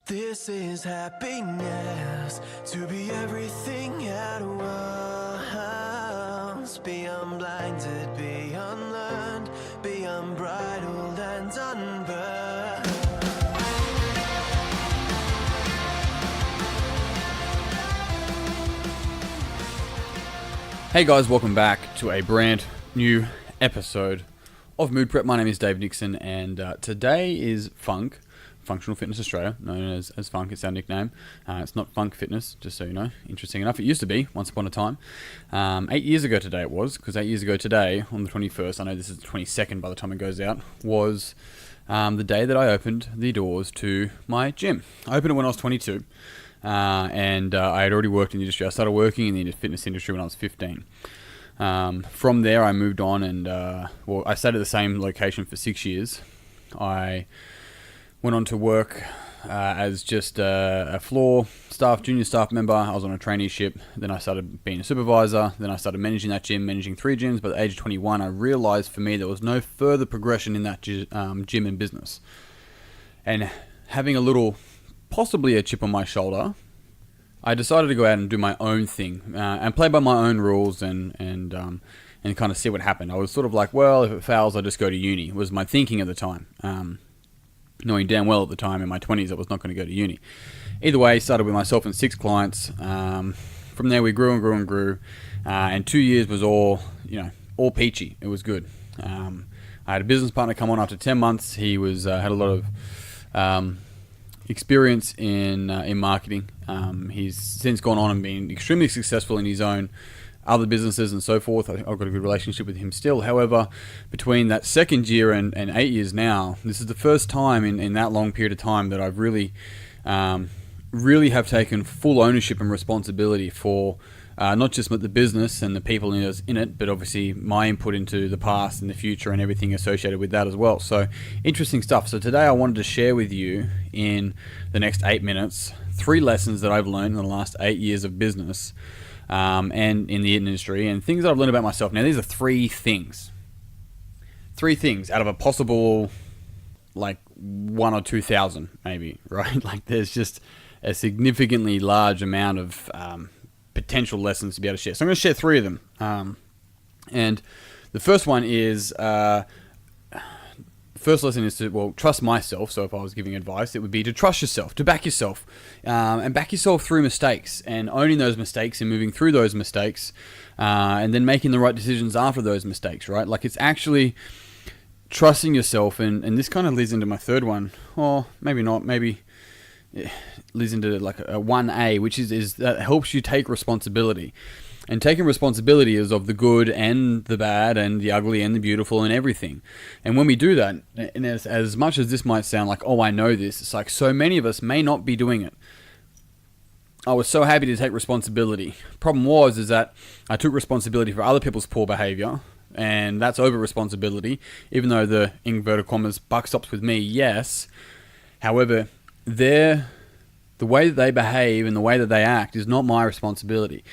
This is happiness, to be everything at once. Be unblinded, be unlearned, be unbridled and unburned. Hey guys, welcome back to a brand new episode of Mood Prep. My name is Dave Nixon, and today is Funk, Functional Fitness Australia, known as Funk. It's our nickname. It's not Funk Fitness, just so you know. Interesting enough, it used to be once upon a time. 8 years ago today it was, because 8 years ago today, on the 21st, I know this is the 22nd by the time it goes out, was the day that I opened the doors to my gym. I opened it when I was 22. And I had already worked in the industry. I started working in the fitness industry when I was 15. From there, I moved on and, I stayed at the same location for 6 years. I went on to work as just a floor staff, junior staff member. I was on a traineeship. Then I started being a supervisor. Then I started managing that gym, managing 3 gyms. By the age of 21, I realized for me there was no further progression in that gym and business. And having a little, possibly a chip on my shoulder, I decided to go out and do my own thing and play by my own rules and kind of see what happened. I was sort of like, well, if it fails, I'll just go to uni, was my thinking at the time. Knowing damn well at the time in my 20s I was not going to go to uni. Either way, started with myself and 6 clients. From there we grew and grew and grew. And 2 years was all peachy. It was good. I had a business partner come on after 10 months. He was had a lot of experience in marketing. He's since gone on and been extremely successful in his own other businesses and so forth. I've got a good relationship with him still. However, between that second year and 8 years now, this is the first time in that long period of time that I've really have taken full ownership and responsibility for not just the business and the people in it, but obviously my input into the past and the future and everything associated with that as well. So interesting stuff. So today I wanted to share with you in the next 8 minutes 3 lessons that I've learned in the last 8 years of business and in the industry, and things that I've learned about myself. Now these are 3 things. 3 things out of a possible 1 or 2,000 maybe, right? There's just a significantly large amount of potential lessons to be able to share. So I'm going to share 3 of them. And the first one is, first lesson is to, trust myself. So if I was giving advice, it would be to trust yourself, to back yourself, and back yourself through mistakes and owning those mistakes and moving through those mistakes, and then making the right decisions after those mistakes, right? It's actually trusting yourself. And this kind of leads into my third one, or maybe not, maybe leads into a 1A, which is that helps you take responsibility. And taking responsibility is of the good and the bad and the ugly and the beautiful and everything. And when we do that, and as much as this might sound like, oh, I know this, it's like so many of us may not be doing it. I was so happy to take responsibility. Problem is that I took responsibility for other people's poor behavior, and that's over responsibility, even though the inverted commas buck stops with me, yes. However, the way that they behave and the way that they act is not my responsibility.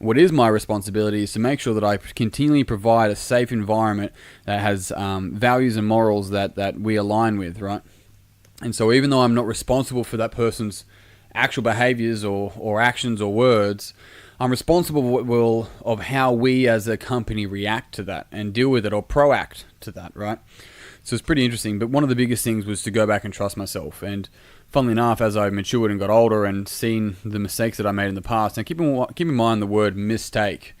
What is my responsibility is to make sure that I continually provide a safe environment that has values and morals that we align with, right? And so even though I'm not responsible for that person's actual behaviors or actions or words, I'm responsible of how we as a company react to that and deal with it or proact to that, right? So it's pretty interesting. But one of the biggest things was to go back and trust myself. And funnily enough, as I matured and got older and seen the mistakes that I made in the past, and keep in mind the word mistake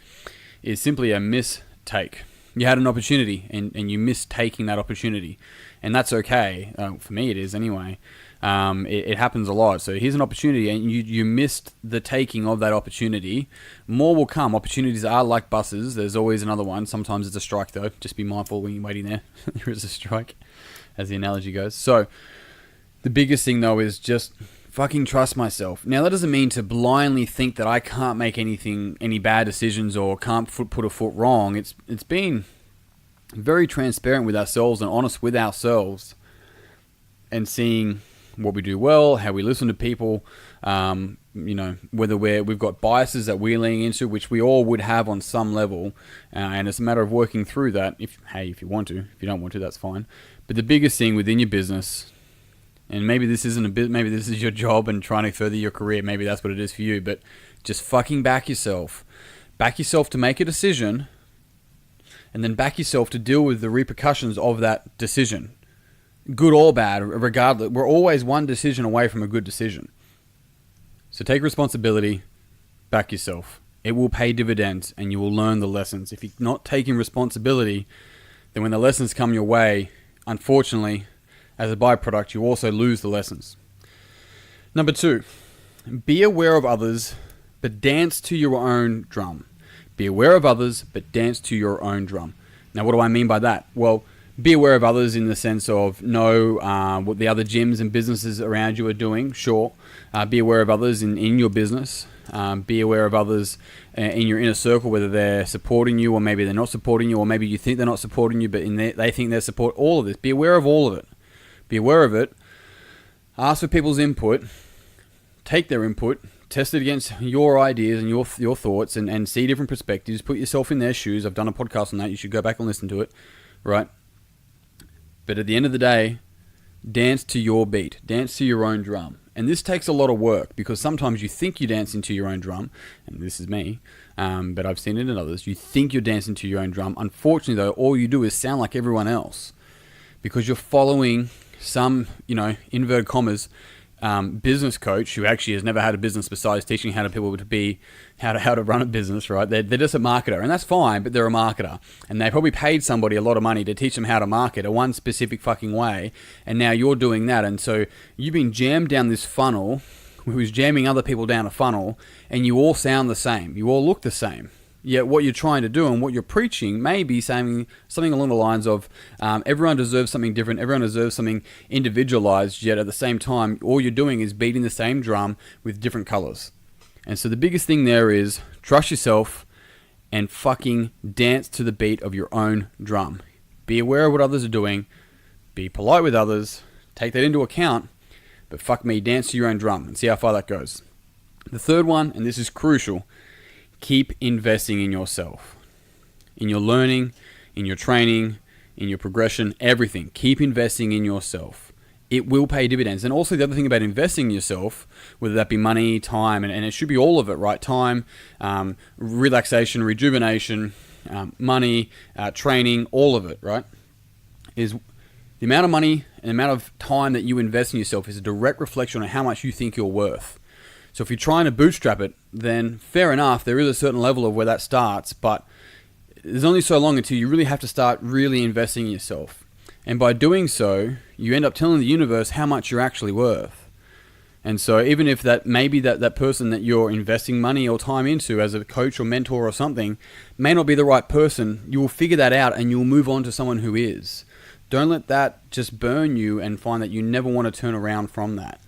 is simply a mistake. You had an opportunity and you missed taking that opportunity. And that's okay. For me it is anyway. It happens a lot. So here's an opportunity and you missed the taking of that opportunity. More will come. Opportunities are like buses. There's always another one. Sometimes it's a strike though. Just be mindful when you're waiting there. There is a strike, as the analogy goes. So the biggest thing though is just fucking trust myself. Now that doesn't mean to blindly think that I can't make any bad decisions or can't put a foot wrong. It's being very transparent with ourselves and honest with ourselves and seeing what we do well, how we listen to people, whether we've got biases that we're leaning into, which we all would have on some level, and it's a matter of working through that. If you want to. If you don't want to, that's fine. But the biggest thing within your business And maybe this isn't a bit, maybe this is your job and trying to further your career. Maybe that's what it is for you. But just fucking back yourself. Back yourself to make a decision, and then back yourself to deal with the repercussions of that decision. Good or bad, regardless. We're always one decision away from a good decision. So take responsibility, back yourself. It will pay dividends and you will learn the lessons. If you're not taking responsibility, then when the lessons come your way, unfortunately, as a byproduct, you also lose the lessons. Number 2, be aware of others, but dance to your own drum. Be aware of others, but dance to your own drum. Now, what do I mean by that? Well, be aware of others in the sense of know what the other gyms and businesses around you are doing, sure. Be aware of others in your business. Be aware of others in your inner circle, whether they're supporting you or maybe they're not supporting you, or maybe you think they're not supporting you, but they think they're support. All of this. Be aware of all of it. Be aware of it. Ask for people's input. Take their input. Test it against your ideas and your thoughts and see different perspectives. Put yourself in their shoes. I've done a podcast on that. You should go back and listen to it. Right? But at the end of the day, dance to your beat. Dance to your own drum. And this takes a lot of work because sometimes you think you're dancing to your own drum, and this is me, but I've seen it in others. You think you're dancing to your own drum. Unfortunately, though, all you do is sound like everyone else because you're following some, inverted commas, business coach who actually has never had a business besides teaching how to run a business, right? They're just a marketer, and that's fine, but they're a marketer, and they probably paid somebody a lot of money to teach them how to market a one specific fucking way, and now you're doing that, and so you've been jammed down this funnel, who's jamming other people down a funnel, and you all sound the same, you all look the same. Yet what you're trying to do and what you're preaching may be saying something along the lines of everyone deserves something different, everyone deserves something individualized, yet at the same time, all you're doing is beating the same drum with different colors. And so the biggest thing there is trust yourself and fucking dance to the beat of your own drum. Be aware of what others are doing, be polite with others, take that into account, but fuck me, dance to your own drum and see how far that goes. The third one, and this is crucial, keep investing in yourself, in your learning, in your training, in your progression, everything. Keep investing in yourself. It will pay dividends. And also the other thing about investing in yourself, whether that be money, time, and it should be all of it, right? Time, relaxation, rejuvenation, money, training, all of it, right? Is the amount of money and the amount of time that you invest in yourself is a direct reflection on how much you think you're worth. So if you're trying to bootstrap it, then fair enough, there is a certain level of where that starts, but there's only so long until you really have to start really investing in yourself. And by doing so, you end up telling the universe how much you're actually worth. And so even if that maybe that person that you're investing money or time into as a coach or mentor or something may not be the right person, you will figure that out and you'll move on to someone who is. Don't let that just burn you and find that you never want to turn around from that.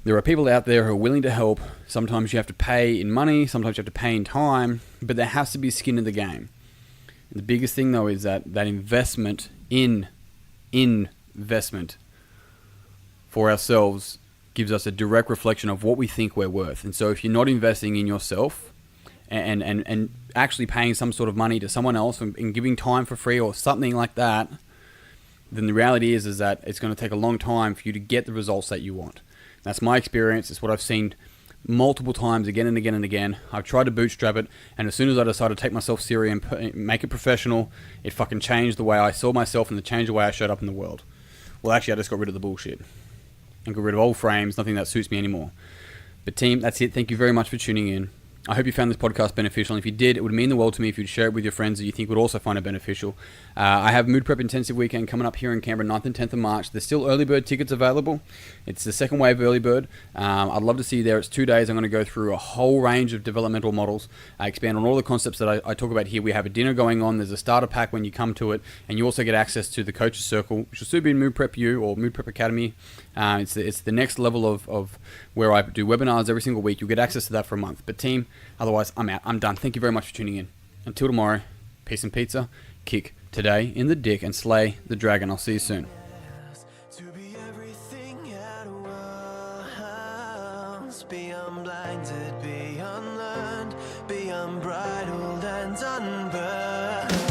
There are people out there who are willing to help. Sometimes you have to pay in money, sometimes you have to pay in time, but there has to be skin in the game. And the biggest thing though is that investment in investment for ourselves gives us a direct reflection of what we think we're worth. And so if you're not investing in yourself and actually paying some sort of money to someone else and giving time for free or something like that, then the reality is that it's going to take a long time for you to get the results that you want. That's my experience. It's what I've seen multiple times again and again and again. I've tried to bootstrap it, and as soon as I decided to take myself serious and make it professional, it fucking changed the way I saw myself and it changed the way I showed up in the world. Well, actually, I just got rid of the bullshit and got rid of old frames, nothing that suits me anymore. But team, that's it. Thank you very much for tuning in. I hope you found this podcast beneficial. And if you did, it would mean the world to me if you'd share it with your friends that you think would also find it beneficial. I have Mood Prep Intensive Weekend coming up here in Canberra, 9th and 10th of March. There's still early bird tickets available. It's the second wave early bird. I'd love to see you there. It's 2 days. I'm going to go through a whole range of developmental models. I expand on all the concepts that I talk about here. We have a dinner going on. There's a starter pack when you come to it. And you also get access to the Coaches Circle, which will soon be in Mood Prep U or Mood Prep Academy. It's the next level of where I do webinars every single week. You'll get access to that for a month. But team, otherwise, I'm out. I'm done. Thank you very much for tuning in. Until tomorrow, peace and pizza. Kick today in the dick and slay the dragon. I'll see you soon. To be everything at once, be unblinded, be unlearned, be unbridled and unburned.